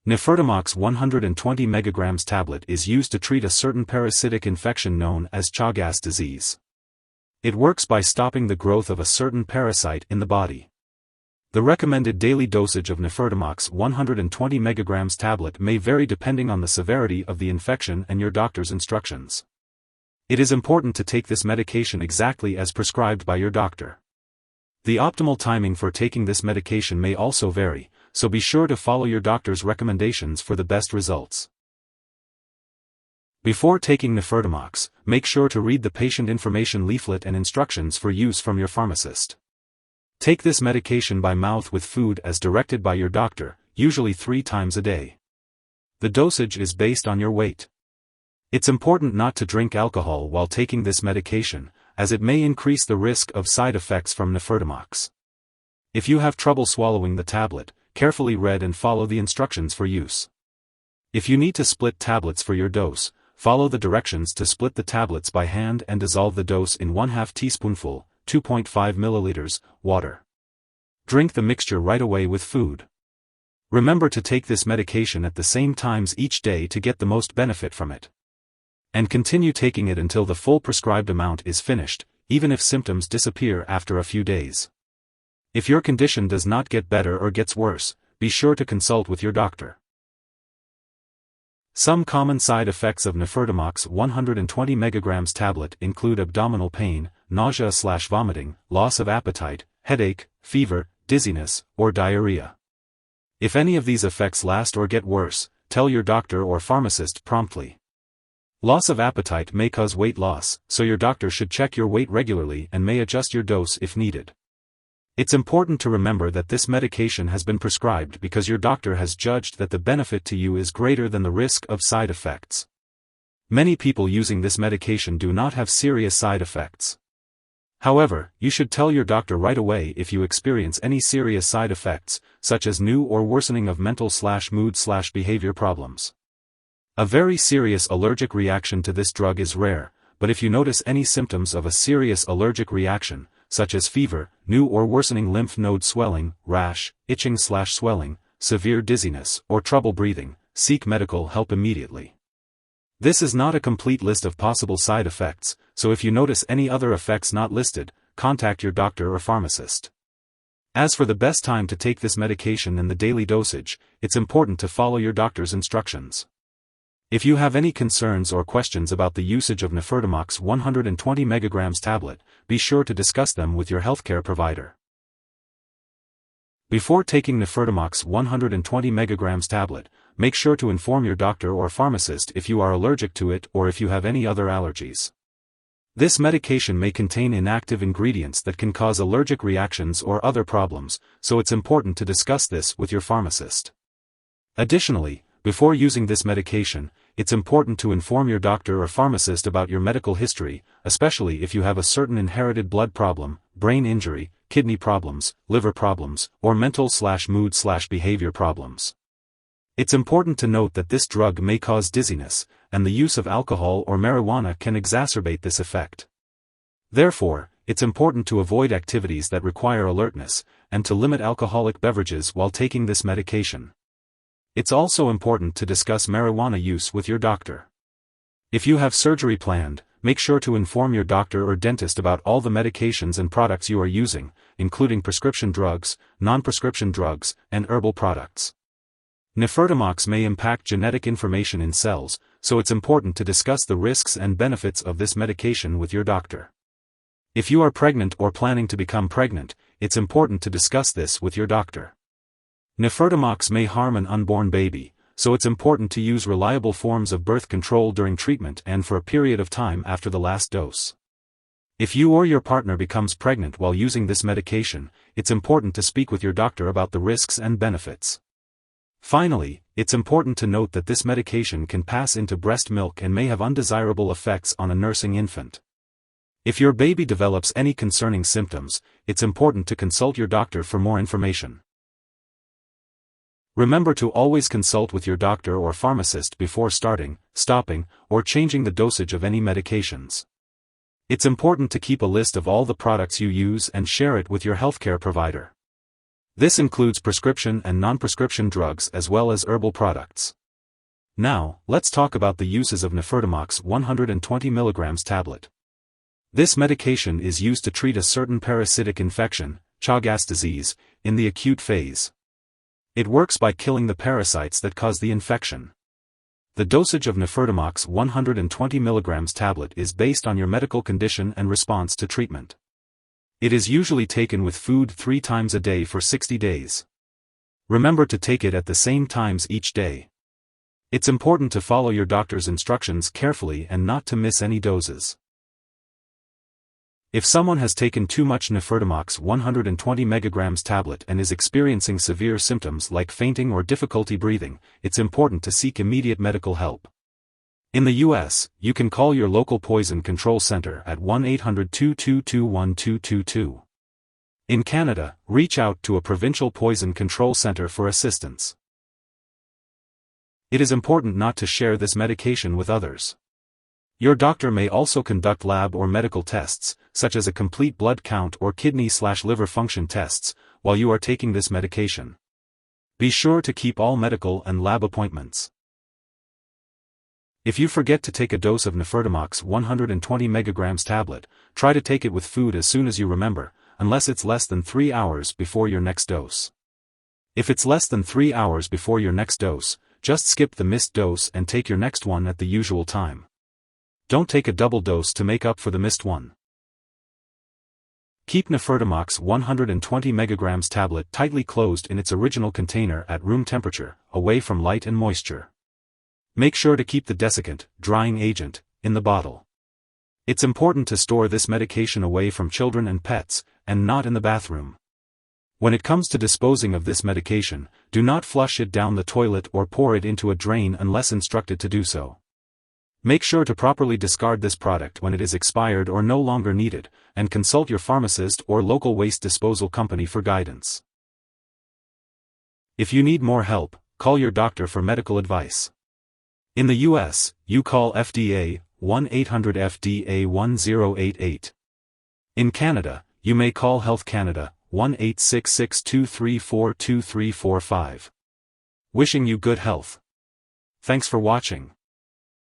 Nifurtimox 120 mg tablet is used to treat a certain parasitic infection known as Chagas disease. It works by stopping the growth of a certain parasite in the body. The recommended daily dosage of Nifurtimox 120 mg tablet may vary depending on the severity of the infection and your doctor's instructions. It is important to take this medication exactly as prescribed by your doctor. The optimal timing for taking this medication may also vary, so be sure to follow your doctor's recommendations for the best results. Before taking Nifurtimox, make sure to read the patient information leaflet and instructions for use from your pharmacist. Take this medication by mouth with food as directed by your doctor, usually 3 times a day. The dosage is based on your weight. It's important not to drink alcohol while taking this medication, as it may increase the risk of side effects from Nifurtimox. If you have trouble swallowing the tablet, carefully read and follow the instructions for use. If you need to split tablets for your dose, follow the directions to split the tablets by hand and dissolve the dose in 1/2 teaspoonful, 2.5 milliliters, water. Drink the mixture right away with food. Remember to take this medication at the same times each day to get the most benefit from it. And continue taking it until the full prescribed amount is finished, even if symptoms disappear after a few days. If your condition does not get better or gets worse, be sure to consult with your doctor. Some common side effects of Nifurtimox 120 mg tablet include abdominal pain, nausea/vomiting, loss of appetite, headache, fever, dizziness, or diarrhea. If any of these effects last or get worse, tell your doctor or pharmacist promptly. Loss of appetite may cause weight loss, so your doctor should check your weight regularly and may adjust your dose if needed. It's important to remember that this medication has been prescribed because your doctor has judged that the benefit to you is greater than the risk of side effects. Many people using this medication do not have serious side effects. However, you should tell your doctor right away if you experience any serious side effects, such as new or worsening of mental/mood/behavior problems. A very serious allergic reaction to this drug is rare, but if you notice any symptoms of a serious allergic reaction, such as fever, new or worsening lymph node swelling, rash, itching/swelling, severe dizziness, or trouble breathing, seek medical help immediately. This is not a complete list of possible side effects, so if you notice any other effects not listed, contact your doctor or pharmacist. As for the best time to take this medication and the daily dosage, it's important to follow your doctor's instructions. If you have any concerns or questions about the usage of Nifurtimox 120 mg tablet, be sure to discuss them with your healthcare provider. Before taking Nifurtimox 120 mg tablet, make sure to inform your doctor or pharmacist if you are allergic to it or if you have any other allergies. This medication may contain inactive ingredients that can cause allergic reactions or other problems, so it's important to discuss this with your pharmacist. Additionally, before using this medication, it's important to inform your doctor or pharmacist about your medical history, especially if you have a certain inherited blood problem, brain injury, kidney problems, liver problems, or mental/mood/behavior problems. It's important to note that this drug may cause dizziness, and the use of alcohol or marijuana can exacerbate this effect. Therefore, it's important to avoid activities that require alertness, and to limit alcoholic beverages while taking this medication. It's also important to discuss marijuana use with your doctor. If you have surgery planned, make sure to inform your doctor or dentist about all the medications and products you are using, including prescription drugs, non-prescription drugs, and herbal products. Nifurtimox may impact genetic information in cells, so it's important to discuss the risks and benefits of this medication with your doctor. If you are pregnant or planning to become pregnant, it's important to discuss this with your doctor. Nifurtimox may harm an unborn baby, so it's important to use reliable forms of birth control during treatment and for a period of time after the last dose. If you or your partner becomes pregnant while using this medication, it's important to speak with your doctor about the risks and benefits. Finally, it's important to note that this medication can pass into breast milk and may have undesirable effects on a nursing infant. If your baby develops any concerning symptoms, it's important to consult your doctor for more information. Remember to always consult with your doctor or pharmacist before starting, stopping, or changing the dosage of any medications. It's important to keep a list of all the products you use and share it with your healthcare provider. This includes prescription and non-prescription drugs as well as herbal products. Now, let's talk about the uses of Nifurtimox 120 mg tablet. This medication is used to treat a certain parasitic infection, Chagas disease, in the acute phase. It works by killing the parasites that cause the infection. The dosage of Nifurtimox 120 mg tablet is based on your medical condition and response to treatment. It is usually taken with food 3 times a day for 60 days. Remember to take it at the same times each day. It's important to follow your doctor's instructions carefully and not to miss any doses. If someone has taken too much Nifurtimox 120 mg tablet and is experiencing severe symptoms like fainting or difficulty breathing, it's important to seek immediate medical help. In the US, you can call your local poison control center at 1-800-222-1222. In Canada, reach out to a provincial poison control center for assistance. It is important not to share this medication with others. Your doctor may also conduct lab or medical tests, such as a complete blood count or kidney/liver function tests, while you are taking this medication. Be sure to keep all medical and lab appointments. If you forget to take a dose of Nifurtimox 120 mg tablet, try to take it with food as soon as you remember, unless it's less than 3 hours before your next dose. If it's less than 3 hours before your next dose, just skip the missed dose and take your next one at the usual time. Don't take a double dose to make up for the missed one. Keep Nifurtimox 120 mg tablet tightly closed in its original container at room temperature, away from light and moisture. Make sure to keep the desiccant, drying agent, in the bottle. It's important to store this medication away from children and pets, and not in the bathroom. When it comes to disposing of this medication, do not flush it down the toilet or pour it into a drain unless instructed to do so. Make sure to properly discard this product when it is expired or no longer needed, and consult your pharmacist or local waste disposal company for guidance. If you need more help, call your doctor for medical advice. In the US, you call FDA, 1-800-FDA-1088. In Canada, you may call Health Canada, 1-866-234-2345. Wishing you good health. Thanks for watching.